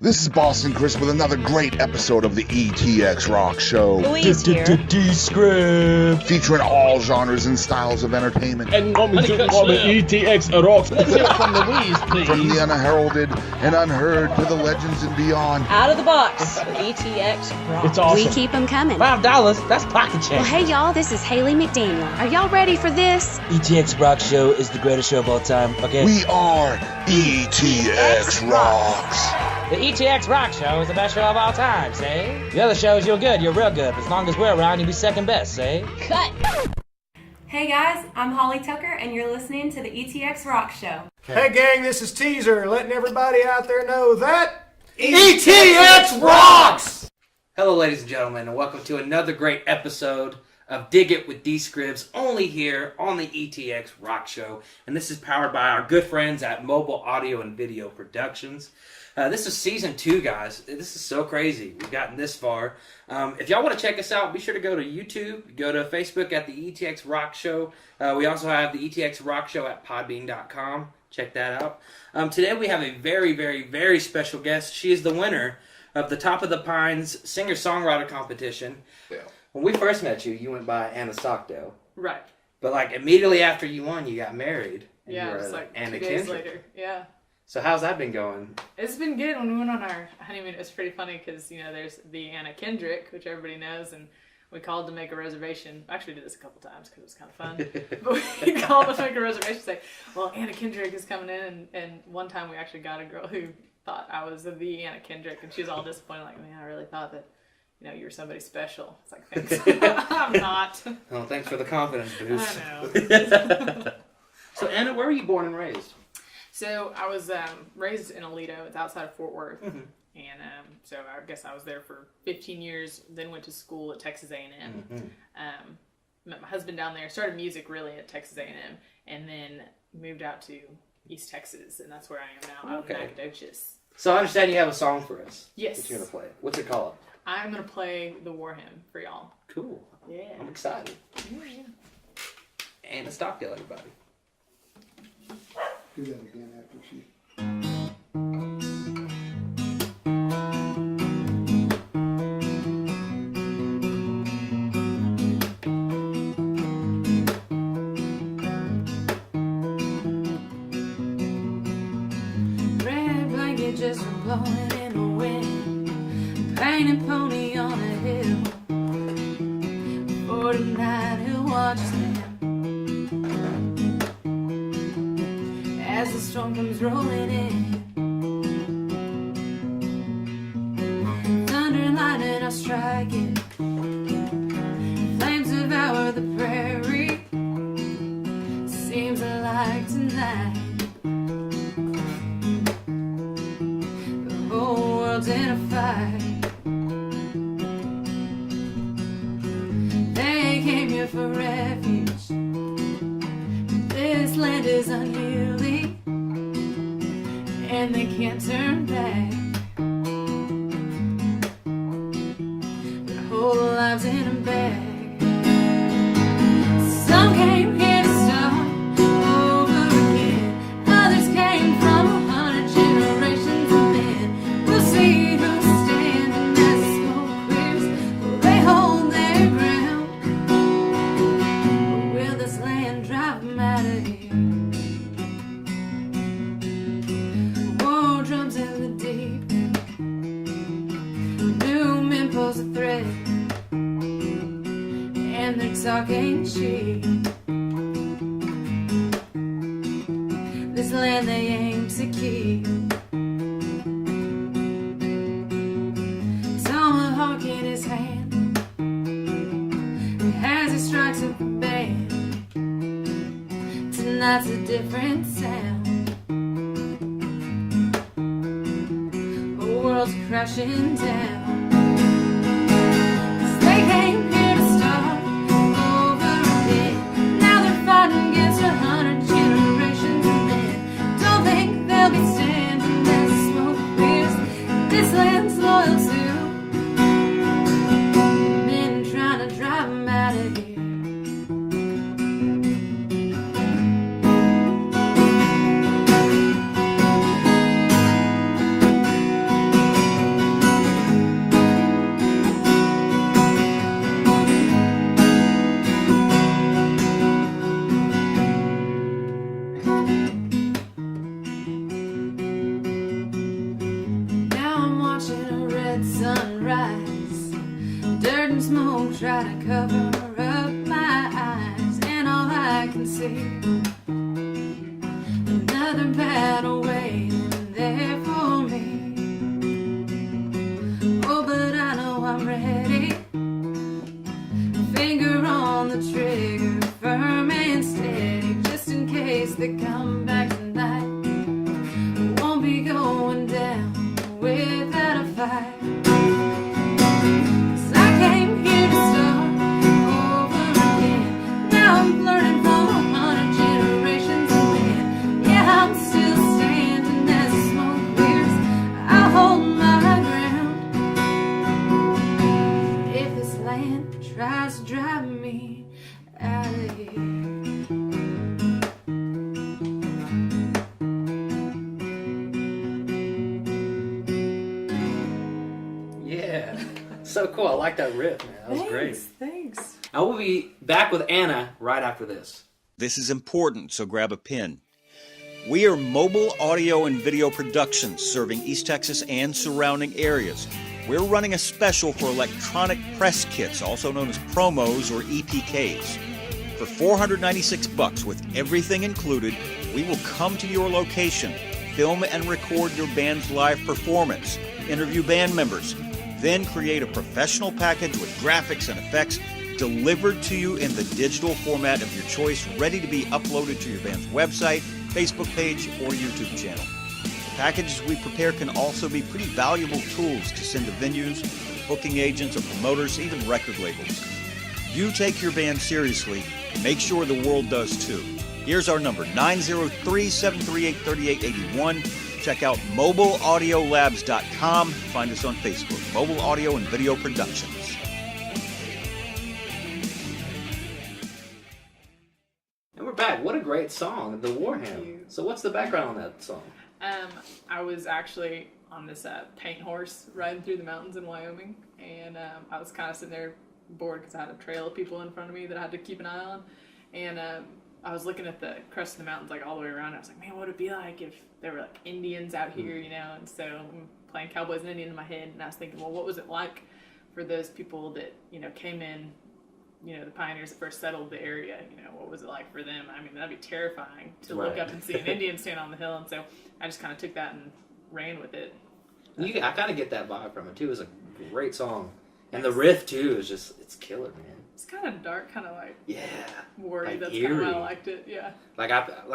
This is Boston Chris with another great episode of the ETX ROCKS Show. Louise here. D Scribs. Featuring all genres and styles of entertainment. And coming to the ETX ROCKS. Let's hear it from Louise, please. From the unheralded and unheard to the legends and beyond. Out of the box with ETX ROCKS. It's awesome. We keep them coming. $5, that's pocket change. Well, hey, y'all, this is Haley McDaniel. Are y'all ready for this? ETX ROCKS Show is the greatest show of all time, okay? We are ETX ROCKS. The ETX ROCKS Show is the best show of all time, say? The other shows, you're good, you're real good. As long as we're around, you'll be second best, say? Cut. Hey guys, I'm Holly Tucker, and you're listening to the ETX ROCKS Show. Hey gang, this is Teaser, letting everybody out there know that ETX rocks! Hello ladies and gentlemen, and welcome to another great episode of Dig It with D Scribs, only here on the ETX ROCKS Show. And this is powered by our good friends at Mobile Audio and Video Productions. This is season 2, guys. This is so crazy. We've gotten this far. If y'all want to check us out, be sure to go to YouTube, go to Facebook at the ETX ROCKS Show. We also have the ETX ROCKS Show at podbean.com. Check that out. Today we have a very, very, very special guest. She is the winner of the Top of the Pines singer-songwriter competition. Yeah. When we first met you, you went by Anna Stockdale. Right. But like immediately after you won, you got married. Yeah, it was like Anna 2 days Kendrick. later. Yeah. So how's that been going? It's been good. When we went on our honeymoon, it was pretty funny because, you know, there's the Anna Kendrick, which everybody knows, and we called to make a reservation. Actually, we did this a couple times because it was kind of fun. But we called to make a reservation, say, well, Anna Kendrick is coming in. And one time we actually got a girl who thought I was the Anna Kendrick, and she was all disappointed, like, man, I really thought that, you know, you were somebody special. It's like, thanks. I'm not. Oh, thanks for the confidence boost. I know. So, Anna, where were you born and raised? So I was raised in Aledo. It's outside of Fort Worth. Mm-hmm. And so I guess I was there for 15 years, then went to school at Texas A&M. Mm-hmm. Met my husband down there, started music really at Texas A&M, and then moved out to East Texas, and that's where I am now, out in Nacogdoches. So I understand you have a song for us. Yes. That you're going to play. What's it called? I'm going to play the War Hymn for y'all. Cool. Yeah. I'm excited. Yeah. Anna Stockdale, everybody. Do that again after she... Red blanket just blowing in the wind, painted pony on a hill, for tonight who watches them as the storm comes rolling in. Thunder and lightning are striking, flames devour the prairie. Seems like tonight the whole world's in a fight. They came here for refuge. This land is unyielding, and they can't turn back. Their whole lives in a bag. Some came here to start over again. Others came from 100 generations of men. We'll see who's standing as the smoke clears. Will they hold their ground, or will this land drive them out of here? War drums in the deep, new men pose a threat, and they're talking cheap. This land they aim to keep. Tomahawk in his hand as he strikes up the band. Tonight's a different sound. The world's crashing down. 'Cause they came here to start over again. Now they're fighting against 100 generations of men. Don't think they'll be standing as the smoke clears. This land's loyal to men trying to drive them out of here. red sunrise. Dirt and smoke try to cover up my eyes, and all I can see, another battle waiting there for me. Oh, but I know I'm ready. Finger on the trigger, firm and steady, just in case they come back tonight. Won't be going down without a fight. 'Cause I came here to start over again. Now I'm learning from 100 generations of men. Yeah, I'm still standing as the smoke clears. I'll hold my ground. If this land tries to drive me out of here. Yeah. So cool. I like that riff, man. That was great. Thanks. Now we'll be back with Anna right after this. This is important, so grab a pen. We are Mobile Audio and Video Productions, serving East Texas and surrounding areas. We're running a special for electronic press kits, also known as promos or EPKs. For $496 with everything included, we will come to your location, film and record your band's live performance, interview band members, then create a professional package with graphics and effects delivered to you in the digital format of your choice, ready to be uploaded to your band's website, Facebook page, or YouTube channel. The packages we prepare can also be pretty valuable tools to send to venues, booking agents, or promoters, even record labels. You take your band seriously, make sure the world does too. Here's our number, 903-738-3881. Check out mobileaudiolabs.com. Find us on Facebook, Mobile Audio and Video Productions. And we're back. What a great song, The Warhammer. So what's the background on that song? I was actually on this paint horse riding through the mountains in Wyoming, and I was kind of sitting there bored because I had a trail of people in front of me that I had to keep an eye on, and I was looking at the crest of the mountains like all the way around. I was like, man, what would it be like if there were like Indians out here, you know? And so I'm playing Cowboys and Indians in my head, and I was thinking, well, what was it like for those people that, you know, came in, you know, the pioneers that first settled the area, you know, what was it like for them? I mean, that'd be terrifying to look up and see an Indian stand on the hill. And so I just kind of took that and ran with it. I kind of get that vibe from it too. It's a great song. And the riff too is just, it's killer, man. It's kind of dark, kind of like worry. Like That's eerie. kind of why I liked it. Yeah. Like kind of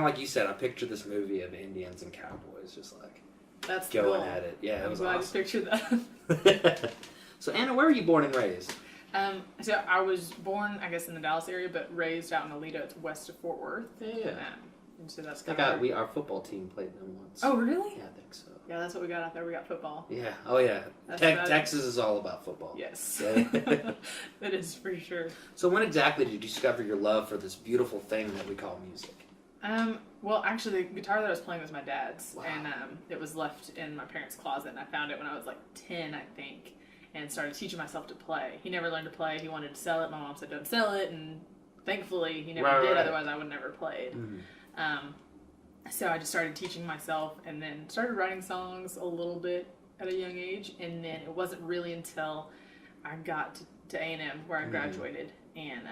like you said, I pictured this movie of Indians and cowboys just like That's going cool. at it. Yeah, it was I'm glad awesome. you pictured that. So Anna, where were you born and raised? So I was born, I guess, in the Dallas area, but raised out in Alito. It's west of Fort Worth. Yeah. And so that's kind of. Our football team played them once. Oh, really? Yeah, I think so. Yeah, that's what we got out there. We got football. Yeah. Oh, yeah. Texas is all about football. Yes. Yeah. That is for sure. So when exactly did you discover your love for this beautiful thing that we call music? Well, actually, the guitar that I was playing was my dad's, Wow. and it was left in my parents' closet, and I found it when I was like 10, I think, and started teaching myself to play. He never learned to play. He wanted to sell it. My mom said, don't sell it, and thankfully he never did, otherwise I would never play it. Mm-hmm. So I just started teaching myself, and then started writing songs a little bit at a young age, and then it wasn't really until I got to A&M where I graduated and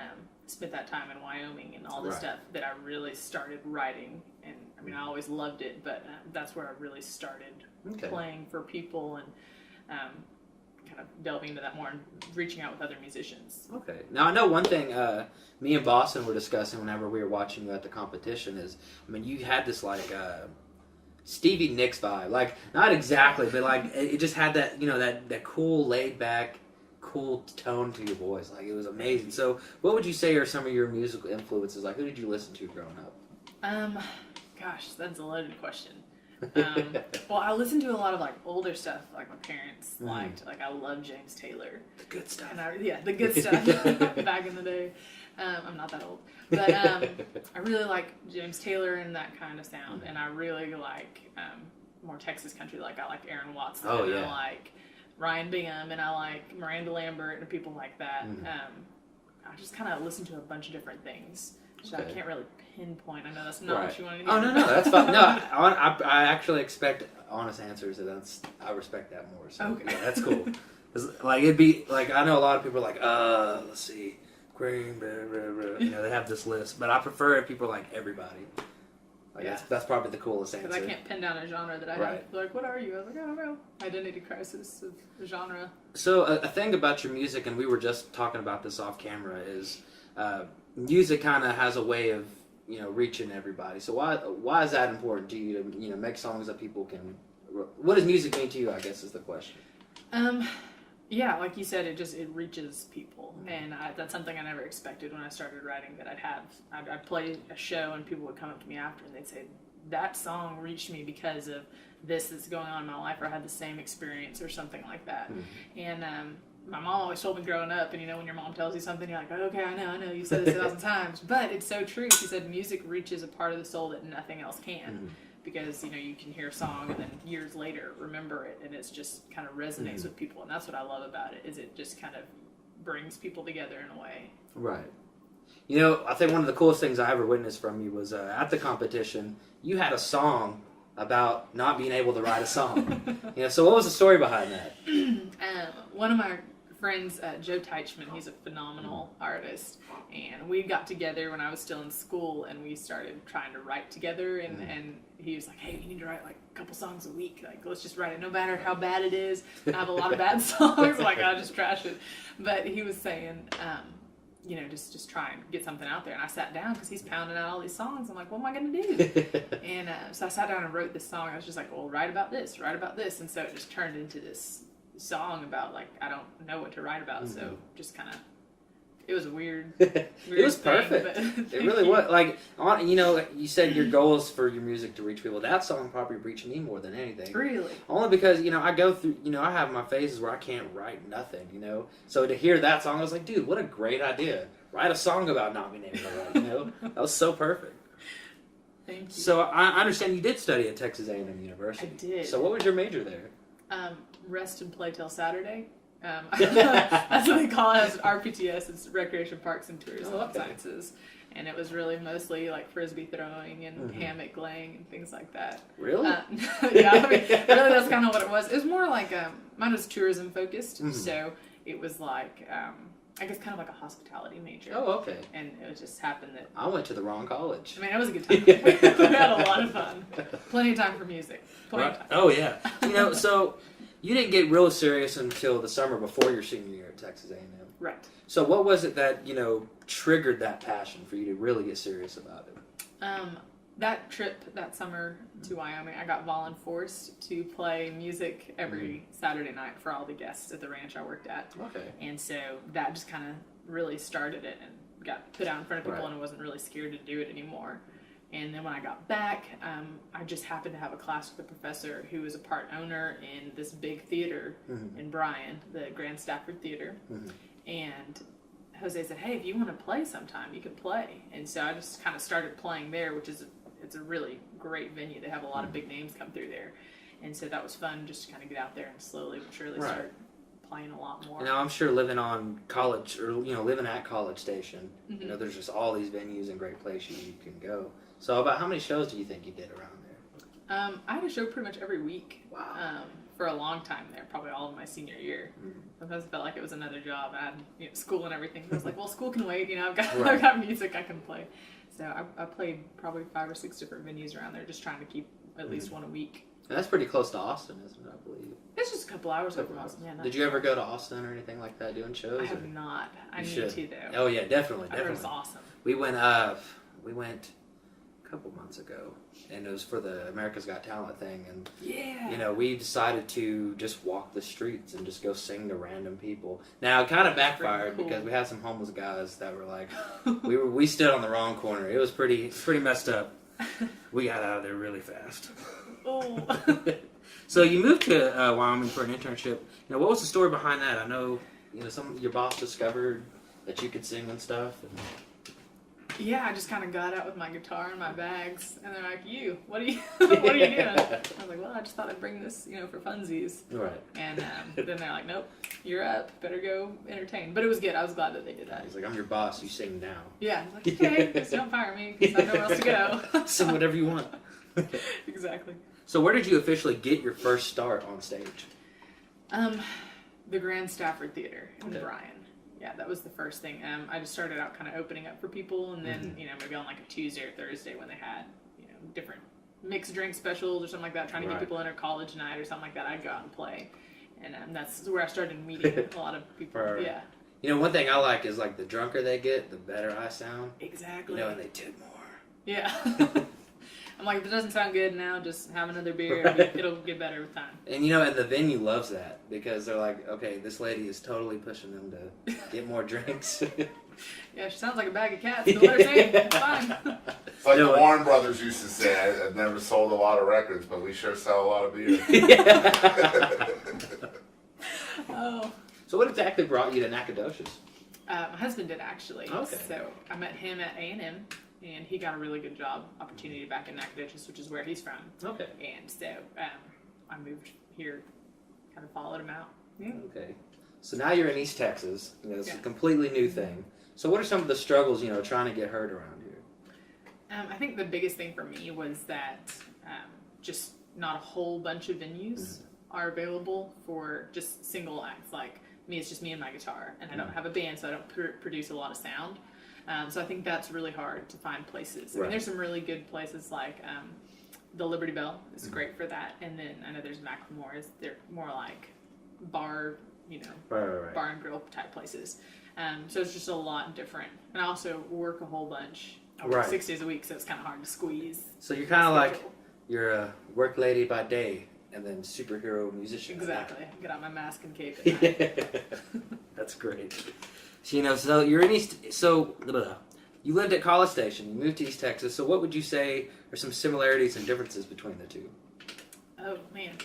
spent that time in Wyoming and all this stuff that I really started writing. And I mean, I always loved it, but that's where I really started playing for people and kind of delving into that more and reaching out with other musicians. Okay. Now I know one thing me and Boston were discussing whenever we were watching you at the competition is, I mean, you had this like Stevie Nicks vibe, like not exactly, but like it just had that, you know, that cool laid back, cool tone to your voice. Like it was amazing. So what would you say are some of your musical influences? Like who did you listen to growing up? Gosh, that's a loaded question. Well, I listened to a lot of like older stuff, like my parents liked. Like I love James Taylor. The good stuff. And the good stuff back in the day. I'm not that old, but I really like James Taylor and that kind of sound, and I really like more Texas country. Like I like Aaron Watson, and I like Ryan Bingham, and I like Miranda Lambert and people like that. I just kind of listen to a bunch of different things. So I can't really pinpoint. I know that's not what you want to hear. Oh, no, that's fine. No, I actually expect honest answers, and I respect that more. So Okay. yeah, that's cool. Like, it'd be, like, I know a lot of people are like, let's see, cream, blah, blah, blah. You know, they have this list, but I prefer if people are like everybody. Like, that's probably the coolest answer. Because I can't pin down a genre that I have. They're like, what are you? I was like, I don't know. Identity crisis of the genre. So a thing about your music, and we were just talking about this off camera, is music kind of has a way of, you know, reaching everybody. So why is that important to you to, you know, make songs that people can... What does music mean to you, I guess, is the question. Yeah, like you said, it reaches people, and that's something I never expected when I started writing. That I'd play a show and people would come up to me after and they'd say, that song reached me because of this that's going on in my life, or I had the same experience or something like that. And my mom always told me growing up, and you know, when your mom tells you something, you're like, oh, okay, I know, you've said this 1,000 times, but it's so true. She said music reaches a part of the soul that nothing else can. Because, you know, you can hear a song and then years later remember it, and it's just kind of resonates with people, and that's what I love about it, is it just kind of brings people together in a way. Right. You know, I think one of the coolest things I ever witnessed from you was at the competition, you had a song about not being able to write a song. You know, so what was the story behind that? One of my friends, Joe Teichman, he's a phenomenal artist, and we got together when I was still in school, and we started trying to write together, and he was like, hey, you need to write like a couple songs a week, like let's just write it no matter how bad it is. And I have a lot of bad songs, like I'll just trash it. But he was saying, you know, just try and get something out there. And I sat down because he's pounding out all these songs. I'm like, what am I going to do? And so I sat down and wrote this song. I was just like, well, write about this. And so it just turned into this song about, like, I don't know what to write about. So just kind of, it was a weird it was thing, perfect. It really was. Like, you know, you said your goal is for your music to reach people. That song probably reached me more than anything. Really? Only because, you know, I go through, you know, I have my phases where I can't write nothing, you know. So to hear that song, I was like, dude, what a great idea. Write a song about not being able to write, you know. That was so perfect. Thank you. So I understand you did study at Texas A&M University. I did. So what was your major there? Rest and play till Saturday. That's what they call it as RPTS. It's Recreation, Parks, and Tourism Sciences. And it was really mostly like frisbee throwing and hammock laying and things like that. Really? Yeah, I mean, really that's kind of what it was. It was more like, mine was tourism focused. So it was like, I guess kind of like a hospitality major. Oh, okay. And it just happened that... I went to the wrong college. I mean, it was a good time. We had a lot of fun. Plenty of time for music. Plenty of time. Oh, yeah. You know, so... You didn't get real serious until the summer before your senior year at Texas A&M. Right. So what was it that, you know, triggered that passion for you to really get serious about it? That trip that summer to Wyoming, I got volunteered to play music every Saturday night for all the guests at the ranch I worked at. Okay. And so that just kind of really started it and got put out in front of people, and I wasn't really scared to do it anymore. And then when I got back, I just happened to have a class with a professor who was a part owner in this big theater in Bryan, the Grand Stafford Theater. And Jose said, hey, if you want to play sometime, you can play. And so I just kind of started playing there, which is it's a really great venue. They have a lot of big names come through there. And so that was fun just to kind of get out there and slowly but surely start playing a lot more. Now, I'm sure living on College, or, you know, living at College Station, you know, there's just all these venues and great places you can go. So about how many shows do you think you did around there? I had a show pretty much every week. Wow. For a long time there, probably all of my senior year. Sometimes it felt like it was another job. I had, you know, school and everything. I was like, well, school can wait. You know, I've got music I can play. So I played probably 5 or 6 different venues around there, just trying to keep at least one a week. And that's pretty close to Austin, isn't it, I believe? It's just a couple hours away from Austin. Yeah, did you ever go to Austin or anything like that doing shows? I have not. I need to, though. Oh, yeah, definitely. I heard it was awesome. We went a couple months ago, and it was for the America's Got Talent thing, and you know, we decided to just walk the streets and just go sing to random people. Now it kind of backfired because we had some homeless guys that were like, we stood on the wrong corner. It was pretty messed up. We got out of there really fast. Oh. So you moved to Wyoming for an internship. You know, what was the story behind that? I know, you know, your boss discovered that you could sing and stuff. Yeah, I just kind of got out with my guitar and my bags, and they're like, what are you what are you doing? I was like, well, I just thought I'd bring this, for funsies. Right. And then they're like, nope, you're up, better go entertain. But it was good. I was glad that they did that. He's like, I'm your boss, you sing now. Yeah, I was like, okay, just don't fire me, because I have nowhere else to go. Sing whatever you want. Exactly. So where did you officially get your first start on stage? The Grand Stafford Theater in Okay. Bryan. Yeah, that was the first thing. I just started out kind of opening up for people, and then maybe on like a Tuesday or Thursday when they had different mixed drink specials or something like that, trying to get people in, or college night or something like that, I'd go out and play, and that's where I started meeting a lot of people. Right. Yeah. One thing I like is like the drunker they get, the better I sound. Exactly. And they tip more. Yeah. I'm like, if it doesn't sound good now, just have another beer. It'll get better with time. And and the venue loves that because they're like, okay, this lady is totally pushing them to get more drinks. Yeah, she sounds like a bag of cats. But let her sing. It's fine. It's like the Warren Brothers used to say, I've never sold a lot of records, but we sure sell a lot of beer. Oh. So what exactly brought you to Nacogdoches? My husband did, actually. Okay. So I met him at A&M, and he got a really good job opportunity back in Nacogdoches, which is where he's from. Okay. And so I moved here, kind of followed him out. Yeah. Okay. So now you're in East Texas. It's a completely new thing. So what are some of the struggles, trying to get heard around here? I think the biggest thing for me was that just not a whole bunch of venues are available for just single acts. Like me, it's just me and my guitar, and I don't have a band, so I don't produce a lot of sound. So I think that's really hard to find places. I mean, there's some really good places like the Liberty Bell is great for that, and then I know there's Macklemore's. They're more like bar, bar and grill type places. So it's just a lot different. And I also work a whole bunch. I work 6 days a week, so it's kind of hard to squeeze. So you're kind of like, you're a work lady by day, and then superhero musician. Exactly. Get out my mask and cape at night. That's great. So, so you're in you lived at College Station, you moved to East Texas, so what would you say are some similarities and differences between the two? Oh, man.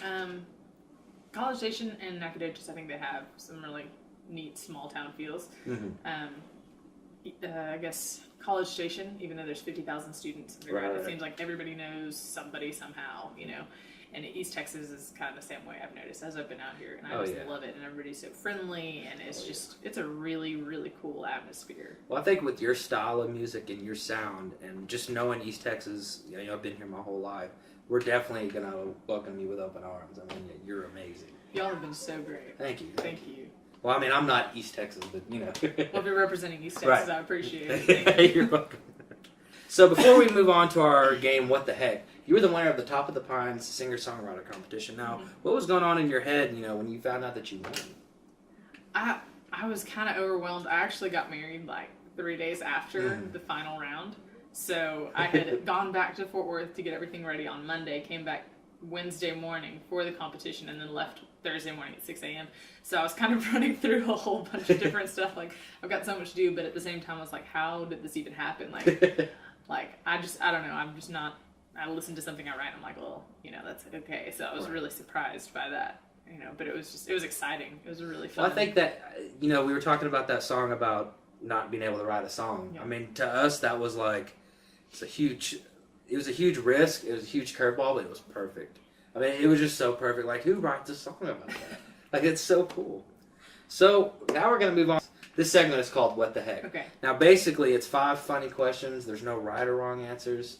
College Station and Nacogdoches, I think they have some really neat small town feels. I guess College Station, even though there's 50,000 students everywhere, it seems like everybody knows somebody somehow, And East Texas is kind of the same way, I've noticed, as I've been out here. And I just love it, and everybody's so friendly, and it's it's a really, really cool atmosphere. Well, I think with your style of music and your sound, and just knowing East Texas, I've been here my whole life, we're definitely going to welcome you with open arms. I mean, you're amazing. Y'all have been so great. Thank you. Thank you. Well, I mean, I'm not East Texas, but, Well, if you're representing East Texas, I appreciate it. You're welcome. So before we move on to our game, What the Heck, you were the winner of the Top of the Pines singer-songwriter competition. Now, what was going on in your head, when you found out that you won? I was kind of overwhelmed. I actually got married like 3 days after the final round. So I had gone back to Fort Worth to get everything ready on Monday, came back Wednesday morning for the competition, and then left Thursday morning at 6 a.m. So I was kind of running through a whole bunch of different stuff. Like, I've got so much to do, but at the same time, I was like, how did this even happen? I don't know. I'm just not... I listened to something I write, and I'm like, well, that's okay. So I was really surprised by that, but it was exciting. It was really fun. Well, I think that, we were talking about that song about not being able to write a song. Yeah. I mean, to us, that was like, it was a huge risk. It was a huge curveball, but it was perfect. I mean, it was just so perfect. Like, who writes a song about that? Like, it's so cool. So now we're going to move on. This segment is called What the Heck. Okay. Now, basically, it's 5 funny questions. There's no right or wrong answers.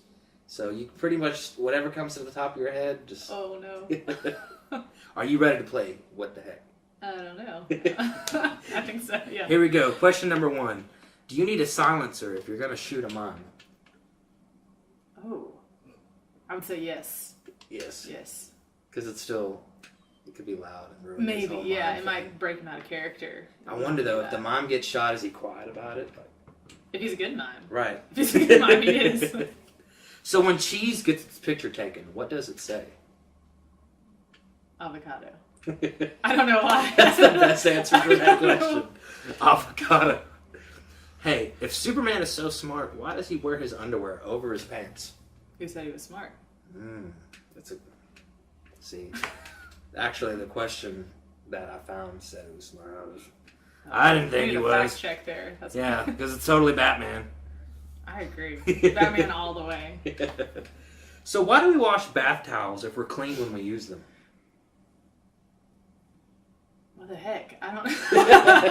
So you pretty much, whatever comes to the top of your head, just... Oh, no. Are you ready to play What the Heck? I don't know. I think so, yeah. Here we go. Question number 1. Do you need a silencer if you're going to shoot a mime? Oh. I would say yes. Yes. Yes. Because it could be loud and ruin his Maybe, whole yeah. mime It might break him out of character. I wonder, though, if the mime gets shot, is he quiet about it? If he's a good mime. Right. If he's a good mime, he is. So when cheese gets its picture taken, what does it say? Avocado. I don't know why. That's the best answer for that question. Avocado. Hey, if Superman is so smart, why does he wear his underwear over his pants? Who said he was smart? See, actually, the question that I found said he was smart. I didn't think he was. Fact check there. That's because it's totally Batman. I agree. Batman all the way. So why do we wash bath towels if we're clean when we use them? What the heck? I don't.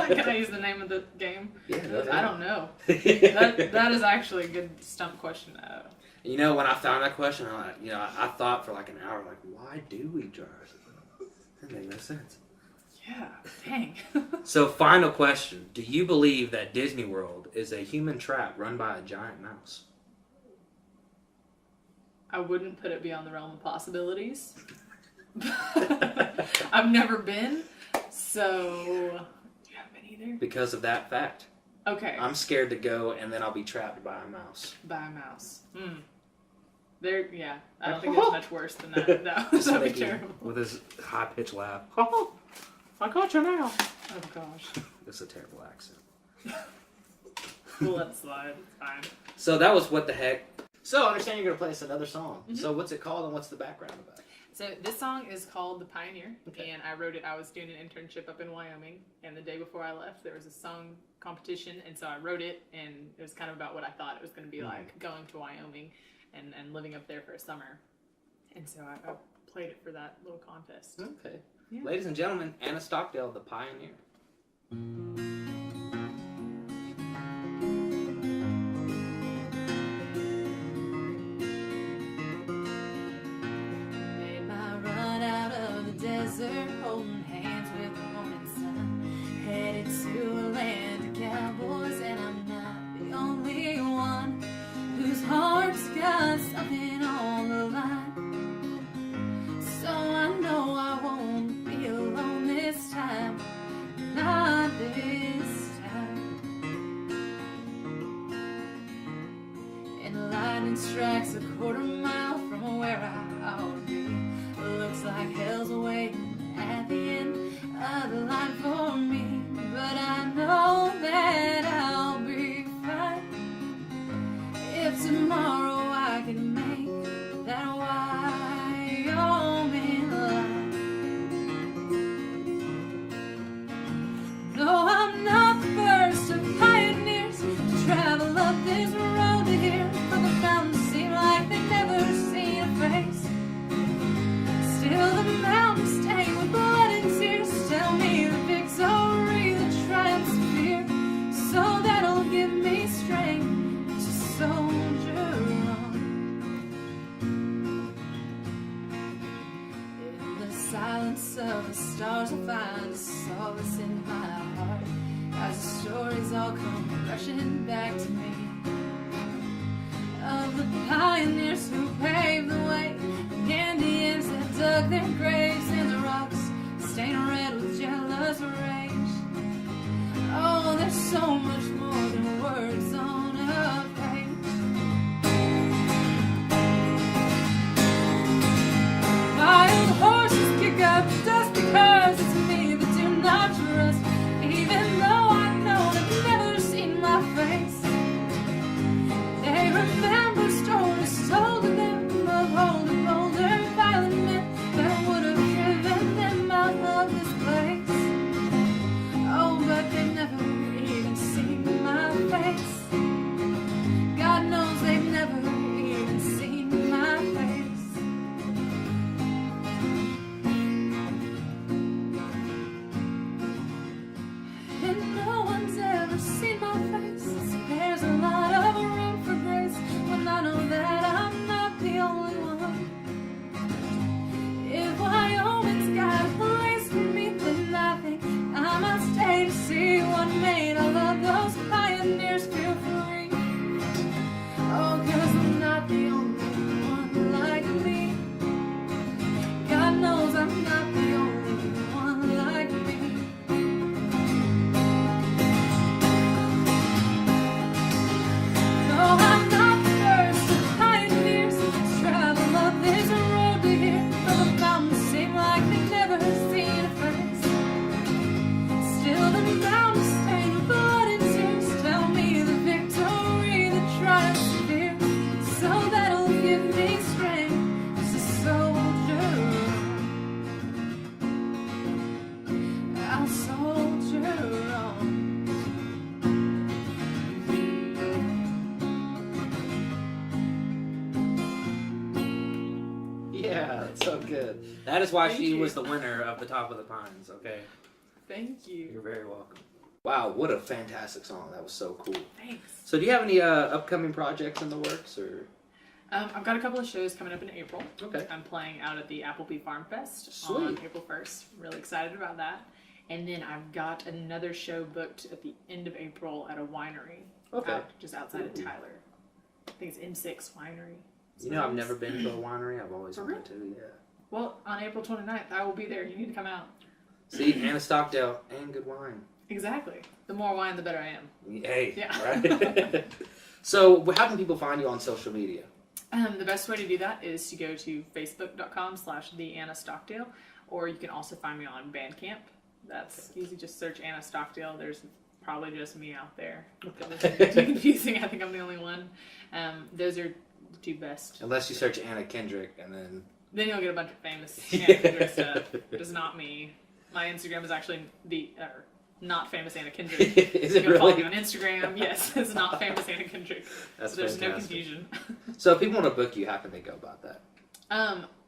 Can I use the name of the game? Yeah, I don't know. That is actually a good stump question. You know, when I found that question, I thought for like an hour, like, why do we dry ours? That makes no sense. Yeah, dang. So, final question. Do you believe that Disney World is a human trap run by a giant mouse? I wouldn't put it beyond the realm of possibilities. I've never been, so you haven't been either? Because of that fact. Okay. I'm scared to go, and then I'll be trapped by a mouse. By a mouse. There, yeah. I don't think it's much worse than that. That would be terrible. With his high-pitched laugh. I got you now. Oh, gosh. That's a terrible accent. We'll let it slide. It's fine. So that was What the Heck. So I understand you're going to play us another song. Mm-hmm. So what's it called and what's the background about it? So this song is called The Pioneer, and I wrote it. I was doing an internship up in Wyoming, and the day before I left, there was a song competition, and so I wrote it, and it was kind of about what I thought it was going to be like going to Wyoming and living up there for a summer. And so I played it for that little contest. Okay. Yeah. Ladies and gentlemen, Anna Stockdale, The Pioneer. Holding hands with the morning sun, headed to a land of cowboys, and I'm not the only one whose heart's got something on the line. So I know I won't be alone this time, not this time. And lightning strikes a quarter mile from where I ought to be. Looks like hell's waiting at the end of the line for me, but I know that I'll be fine if tomorrow I can make that Wyoming line. No, I'm not the first of pioneers to travel up this road to here, but the mountains seem like they've never seen a face. Still the mountains stay with blood and tears. Tell me the victory, the triumph's fear. So that'll give me strength to soldier on. In the silence of the stars, I find a solace in my heart as the stories all come rushing back to me of the pioneers who paved the way, the Indians that dug their graves in the rocks, stained red with jealous rage. Oh, there's so much more than words on a page. Wild horses kick up dust because it's me that do not trust, even though I know they've never seen my face. They remember stories told to them of old and bolder violent men that would have driven them out of this place. Oh, but they've never even seen so good. That is why Thank she you. was the winner of the Top of the Pines, okay? Thank you. You're very welcome. Wow, what a fantastic song. That was so cool. Thanks. So do you have any upcoming projects in the works, or? I've got a couple of shows coming up in April. Okay. I'm playing out at the Applebee Farm Fest Sweet. on April 1st. Really excited about that. And then I've got another show booked at the end of April at a winery. Okay. Just outside of Tyler. I think it's M6 Winery. You know, I've never been to a winery. I've always For wanted to, yeah. Well, on April 29th, I will be there. You need to come out. See, Anna Stockdale and good wine. Exactly. The more wine, the better I am. Hey, Yeah. right? So, how can people find you on social media? The best way to do that is to go to facebook.com/the Anna Stockdale, or you can also find me on Bandcamp. That's easy. Just search Anna Stockdale. There's probably just me out there. It's too confusing. I think I'm the only one. Those are the two best. Unless you search Anna Kendrick, and then you'll get a bunch of famous Anna Kendrick stuff. It's not me. My Instagram is actually not famous Anna Kendrick. Is it Go follow really? me on Instagram. Yes, it's not famous Anna Kendrick. That's so there's fantastic. no confusion. So if people want to book you, how can they go about that?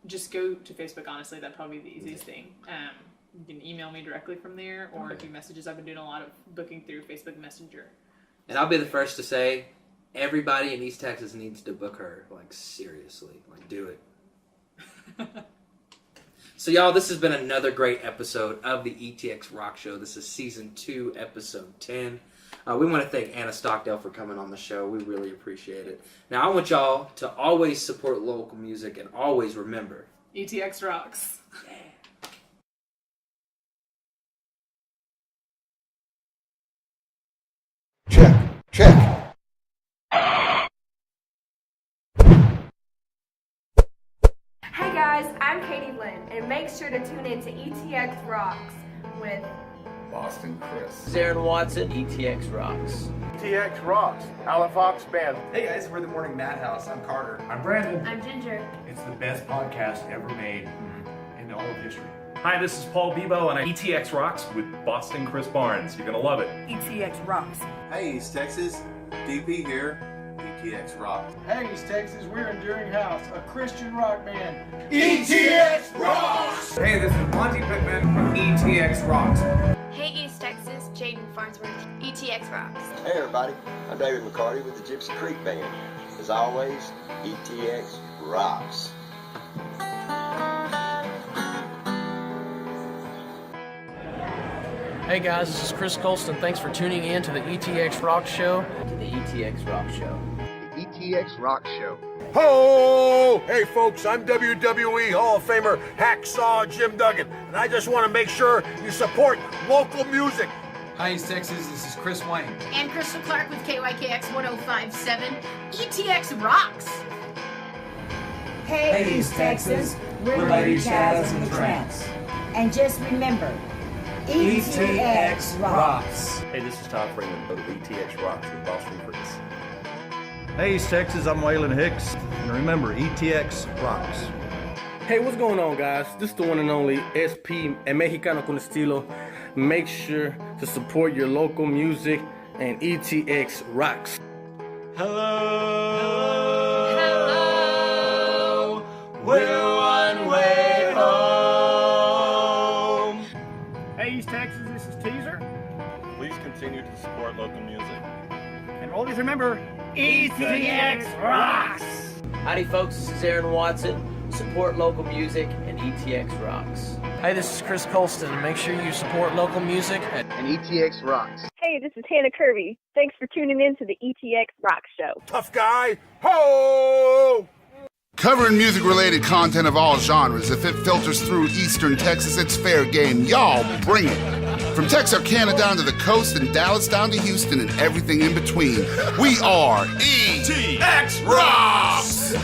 Just go to Facebook, honestly. That'd probably be the easiest thing. You can email me directly from there or do messages. I've been doing a lot of booking through Facebook Messenger. And I'll be the first to say, everybody in East Texas needs to book her. Like, seriously. Like, do it. So, y'all, this has been another great episode of the ETX Rock Show. This is Season 2, Episode 10. We want to thank Anna Stockdale for coming on the show. We really appreciate it. Now, I want y'all to always support local music and always remember, ETX rocks. Check. Hey guys, I'm Katie Lynn, and make sure to tune in to ETX Rocks with Boston Chris. Aaron Watson, ETX Rocks. ETX Rocks, Alan Fox Band. Hey guys, we're the Morning Madhouse. I'm Carter. I'm Brandon. I'm Ginger. It's the best podcast ever made in all of history. Hi, this is Paul Bebo, and I ETX Rocks with Boston Chris Barnes. You're gonna love it. ETX Rocks. Hey East Texas, DP here, ETX Rocks. Hey East Texas, we're Enduring House, a Christian rock band. ETX Rocks! Hey, this is Monty Pittman from ETX Rocks. Hey East Texas, Jaden Farnsworth, ETX Rocks. Hey everybody, I'm David McCarty with the Gypsy Creek Band. As always, ETX rocks. Hey guys, this is Chris Colston. Thanks for tuning in to the ETX ROCKS Show. To the ETX Rock Show. The ETX ROCKS Show. Ho! Hey folks, I'm WWE Hall of Famer Hacksaw Jim Duggan, and I just want to make sure you support local music. Hi East Texas, this is Chris Wayne. And Crystal Clark with KYKX 1057, ETX Rocks. Hey East Texas, we're Lady Chaz and the Tramps. And just remember, ETX rocks. Hey, this is Tom Freeman of ETX Rocks with Boston Chris. Hey East Texas, I'm Waylon Hicks, and remember, ETX rocks. Hey, what's going on, guys? This is the one and only SP and Mexicano con Estilo. Make sure to support your local music, and ETX rocks. Hello, we're one way home. Hey East Texas, this is Teaser. Please continue to support local music. And always remember, ETX rocks! Howdy folks, this is Aaron Watson. Support local music and ETX rocks. Hey, this is Chris Colston. Make sure you support local music And ETX rocks. Hey, this is Hannah Kirby. Thanks for tuning in to the ETX ROCKS Show. Tough guy, ho! Covering music-related content of all genres. If it filters through Eastern Texas, it's fair game. Y'all bring it. From Texarkana down to the coast and Dallas down to Houston and everything in between. We are ETX Rocks!